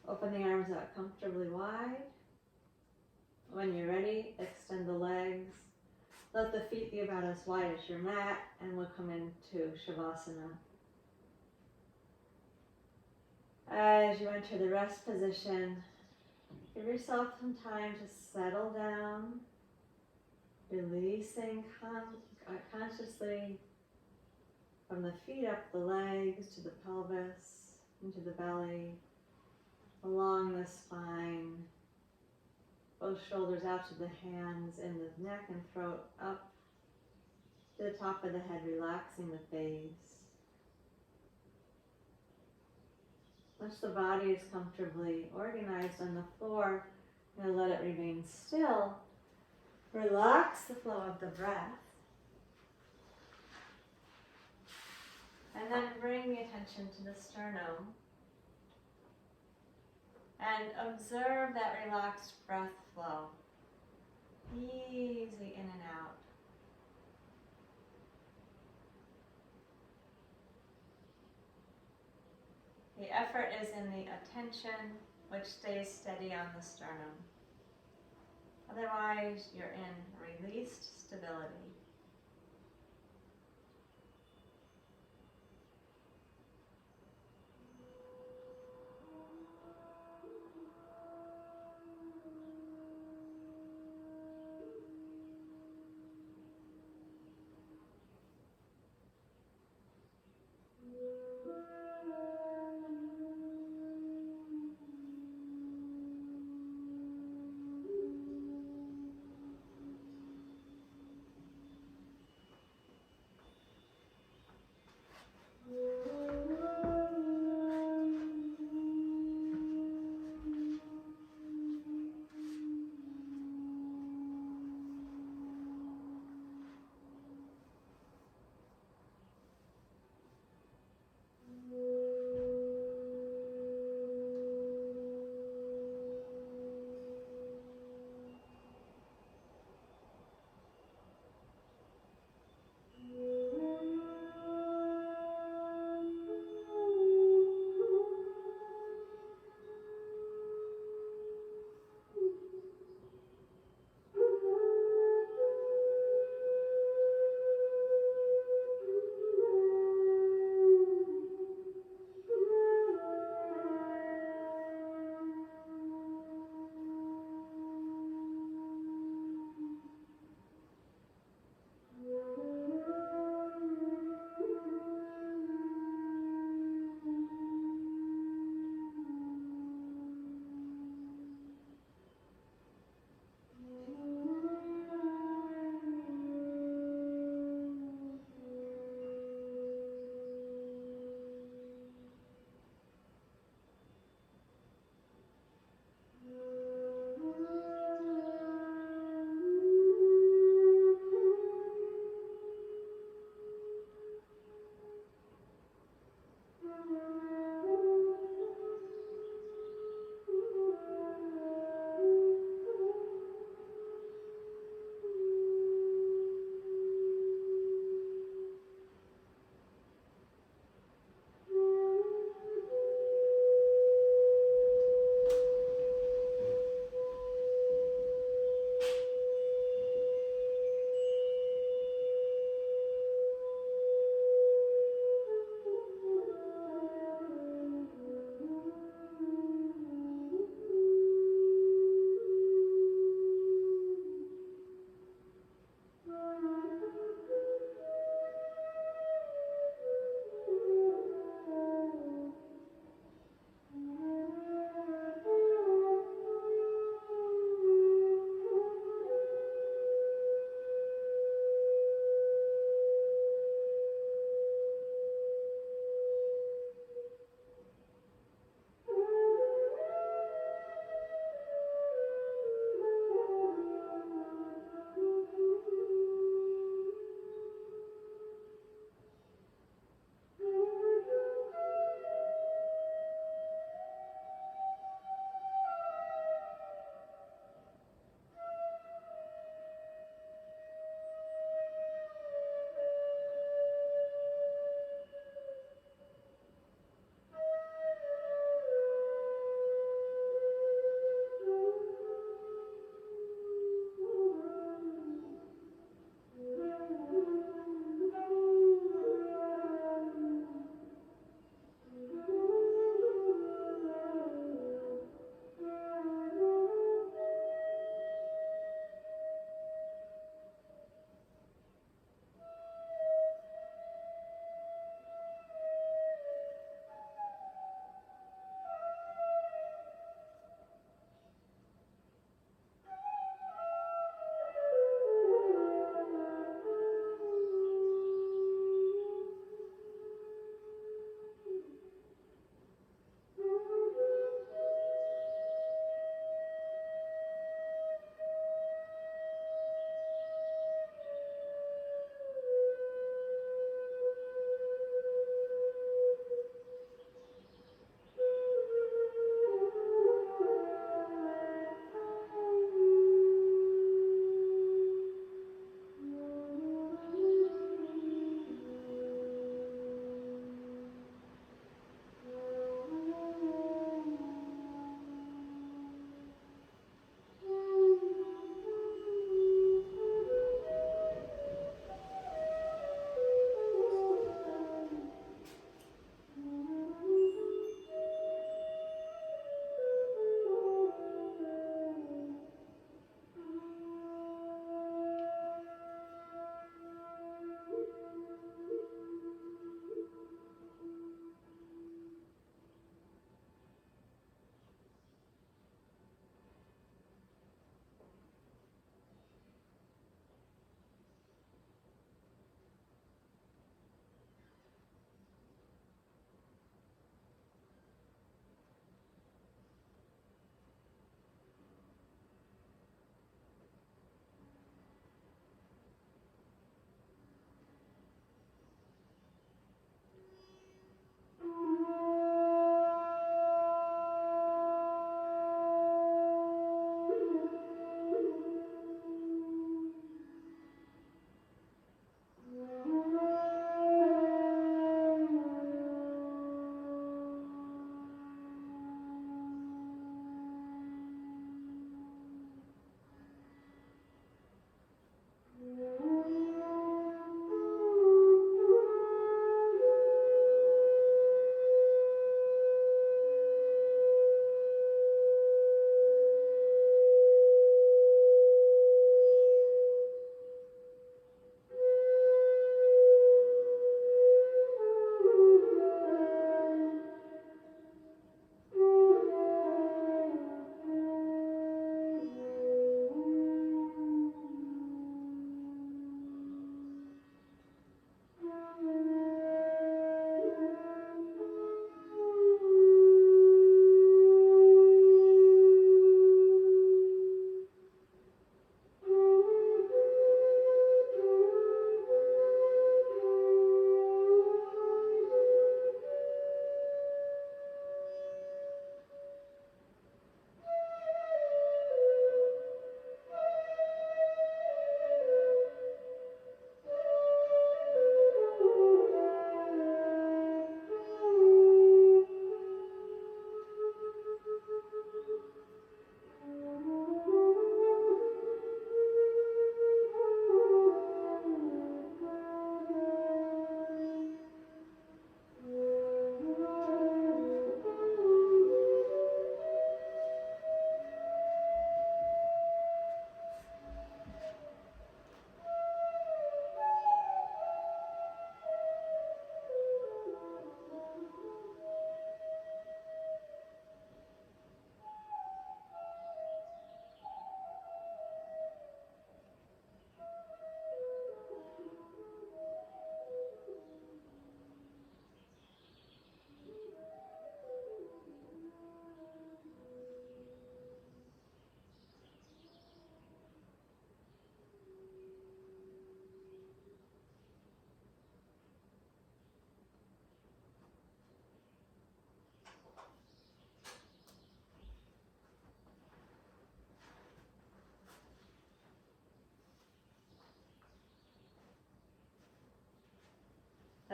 Open the arms out comfortably wide. When you're ready, extend the legs. Let the feet be about as wide as your mat, and we'll come into Shavasana. As you enter the rest position, give yourself some time to settle down, releasing consciously from the feet up the legs to the pelvis, into the belly, along the spine, both shoulders out to the hands and the neck and throat up to the top of the head, relaxing the face. Once the body is comfortably organized on the floor, I'm going to let it remain still. Relax the flow of the breath. And then bring the attention to the sternum. And observe that relaxed breath flow. Easy in and out. The effort is in the attention, which stays steady on the sternum. Otherwise, you're in released stability.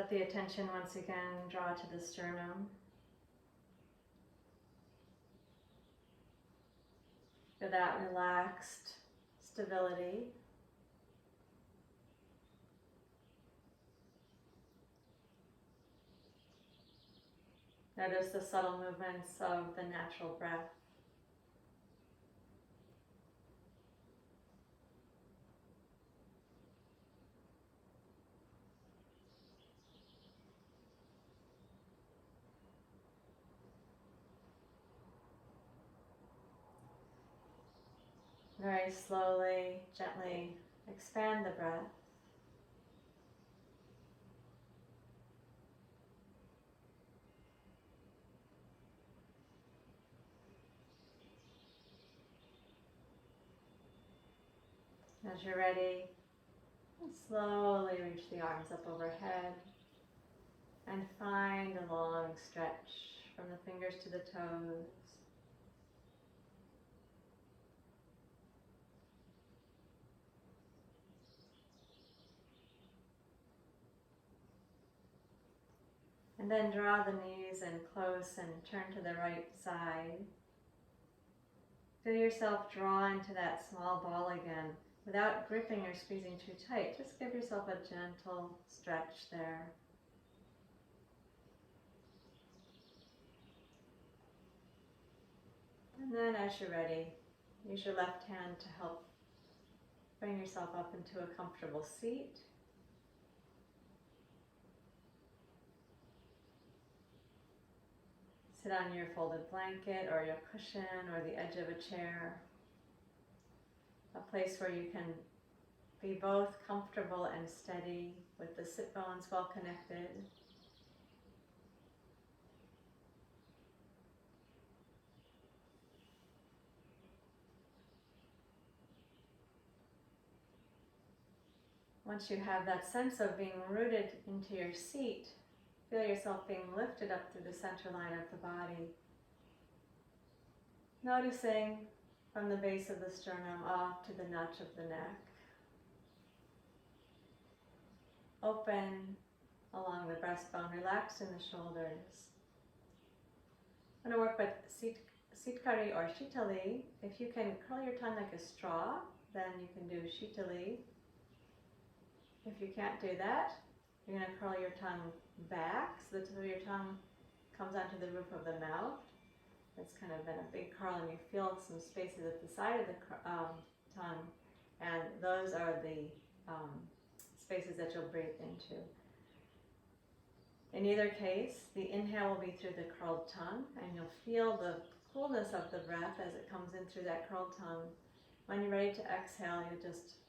Let the attention once again draw to the sternum. Feel that relaxed stability. Notice the subtle movements of the natural breath. Very slowly, gently expand the breath. As you're ready, slowly reach the arms up overhead and find a long stretch from the fingers to the toes. And then draw the knees in close and turn to the right side. Feel yourself draw into that small ball again without gripping or squeezing too tight. Just give yourself a gentle stretch there. And then as you're ready, use your left hand to help bring yourself up into a comfortable seat. Sit on your folded blanket or your cushion or the edge of a chair. A place where you can be both comfortable and steady with the sit bones well connected. Once you have that sense of being rooted into your seat, feel yourself being lifted up through the center line of the body. Noticing from the base of the sternum off to the notch of the neck. Open along the breastbone, relaxed in the shoulders. I'm going to work with Sitkari or Shitali. If you can curl your tongue like a straw, then you can do Shitali. If you can't do that, you're going to curl your tongue back so the tip of your tongue comes onto the roof of the mouth. It's kind of been a big curl and you feel some spaces at the side of the tongue, and those are the spaces that you'll breathe into. In either case, the inhale will be through the curled tongue, and you'll feel the coolness of the breath as it comes in through that curled tongue. When you're ready to exhale, you just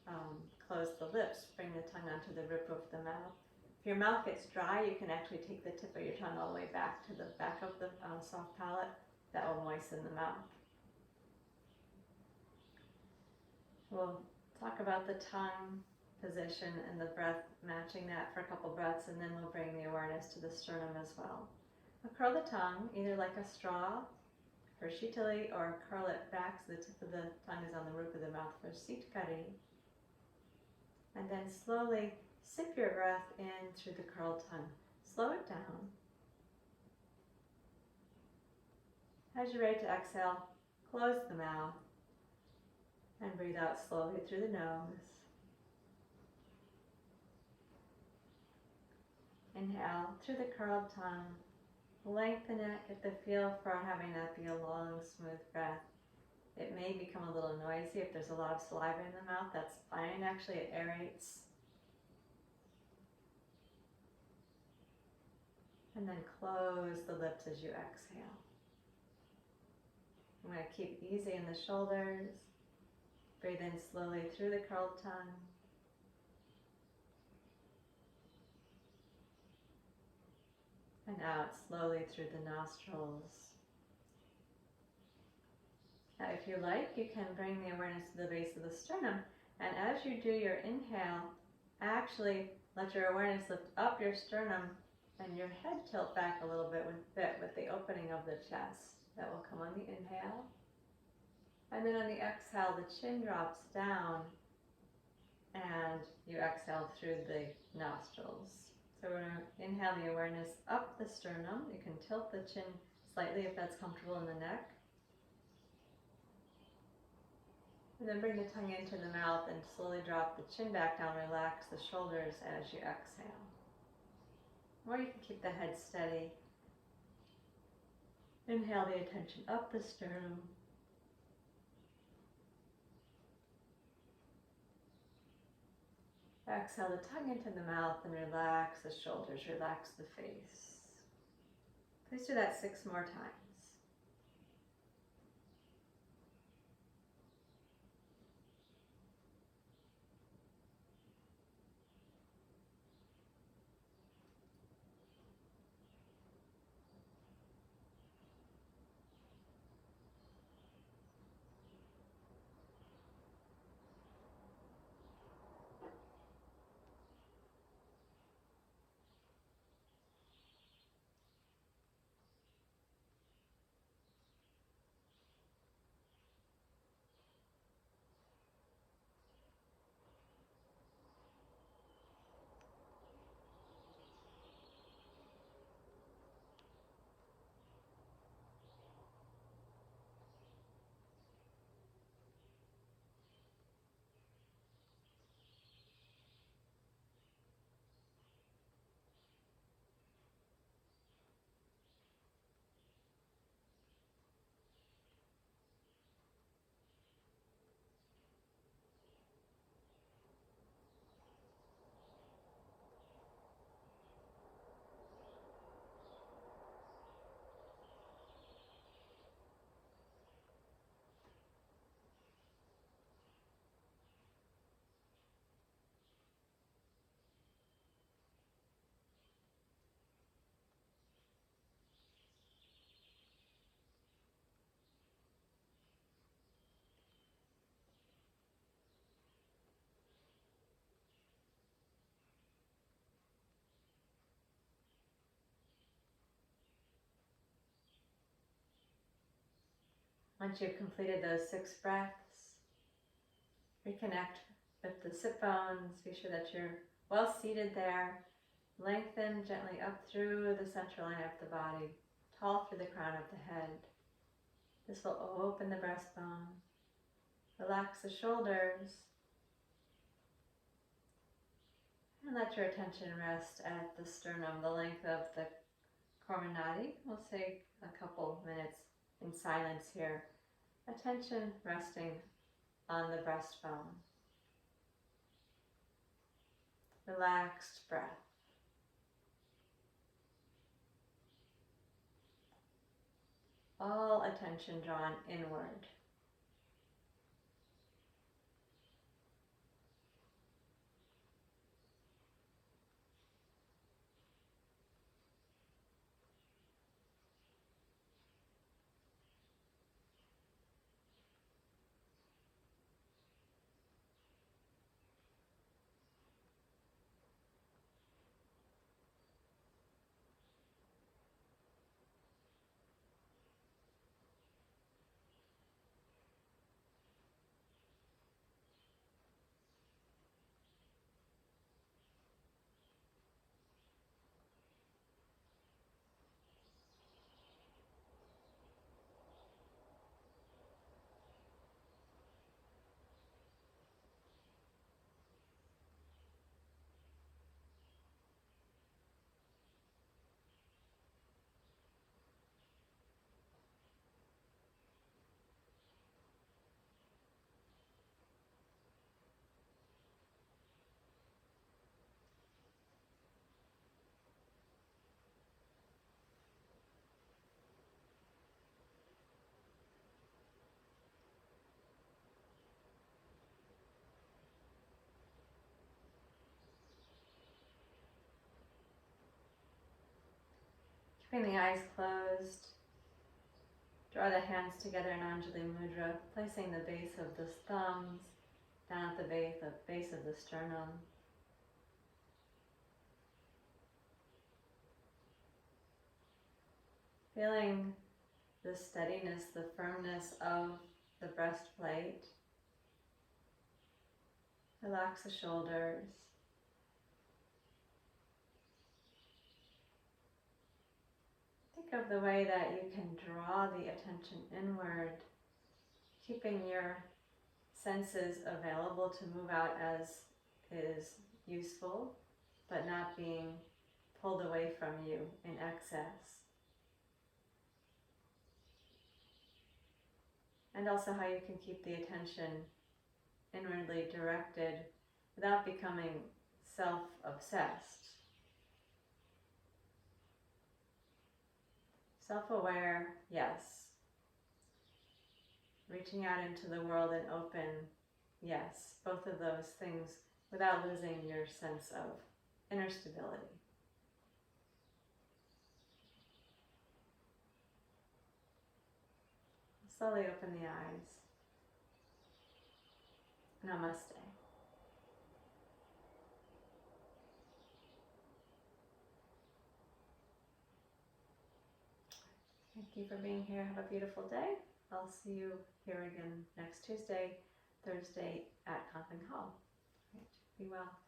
close the lips, bring the tongue onto the roof of the mouth. If your mouth gets dry, you can actually take the tip of your tongue all the way back to the back of the soft palate. That will moisten the mouth. We'll talk about the tongue position and the breath, matching that for a couple breaths, and then we'll bring the awareness to the sternum as well. I'll curl the tongue either like a straw for Shitali or curl it back so the tip of the tongue is on the roof of the mouth for Sitkari. And then slowly sip your breath in through the curled tongue. Slow it down. As you're ready to exhale, close the mouth and breathe out slowly through the nose. Inhale through the curled tongue. Lengthen it, get the feel for having that be a long, smooth breath. It may become a little noisy if there's a lot of saliva in the mouth. That's fine. Actually, it aerates. And then close the lips as you exhale. I'm going to keep easy in the shoulders. Breathe in slowly through the curled tongue. And out slowly through the nostrils. Now, if you like, you can bring the awareness to the base of the sternum. And as you do your inhale, actually let your awareness lift up your sternum and your head tilt back a little bit with the opening of the chest. That will come on the inhale. And then on the exhale, the chin drops down and you exhale through the nostrils. So we're going to inhale the awareness up the sternum. You can tilt the chin slightly if that's comfortable in the neck. And then bring the tongue into the mouth and slowly drop the chin back down. Relax the shoulders as you exhale. Or you can keep the head steady. Inhale the attention up the sternum. Exhale the tongue into the mouth and relax the shoulders, relax the face. Please do that 6 more times. Once you've completed those 6 breaths, reconnect with the sit bones. Be sure that you're well seated there. Lengthen gently up through the central line of the body, tall through the crown of the head. This will open the breastbone. Relax the shoulders. And let your attention rest at the sternum, the length of the Kurma nadi. We'll say a couple minutes in silence here. Attention resting on the breastbone. Relaxed breath. All attention drawn inward. Keeping the eyes closed, draw the hands together in Anjali Mudra, placing the base of the thumbs down at the base of the sternum. Feeling the steadiness, the firmness of the breastplate. Relax the shoulders. of the way that you can draw the attention inward, keeping your senses available to move out as is useful, but not being pulled away from you in excess. And also how you can keep the attention inwardly directed without becoming self-obsessed. Self-aware, yes. Reaching out into the world and open, yes. Both of those things without losing your sense of inner stability. Slowly open the eyes. Namaste. Thank you for being here. Have a beautiful day. I'll see you here again next Tuesday, Thursday at Convent Hall. Right. Be well.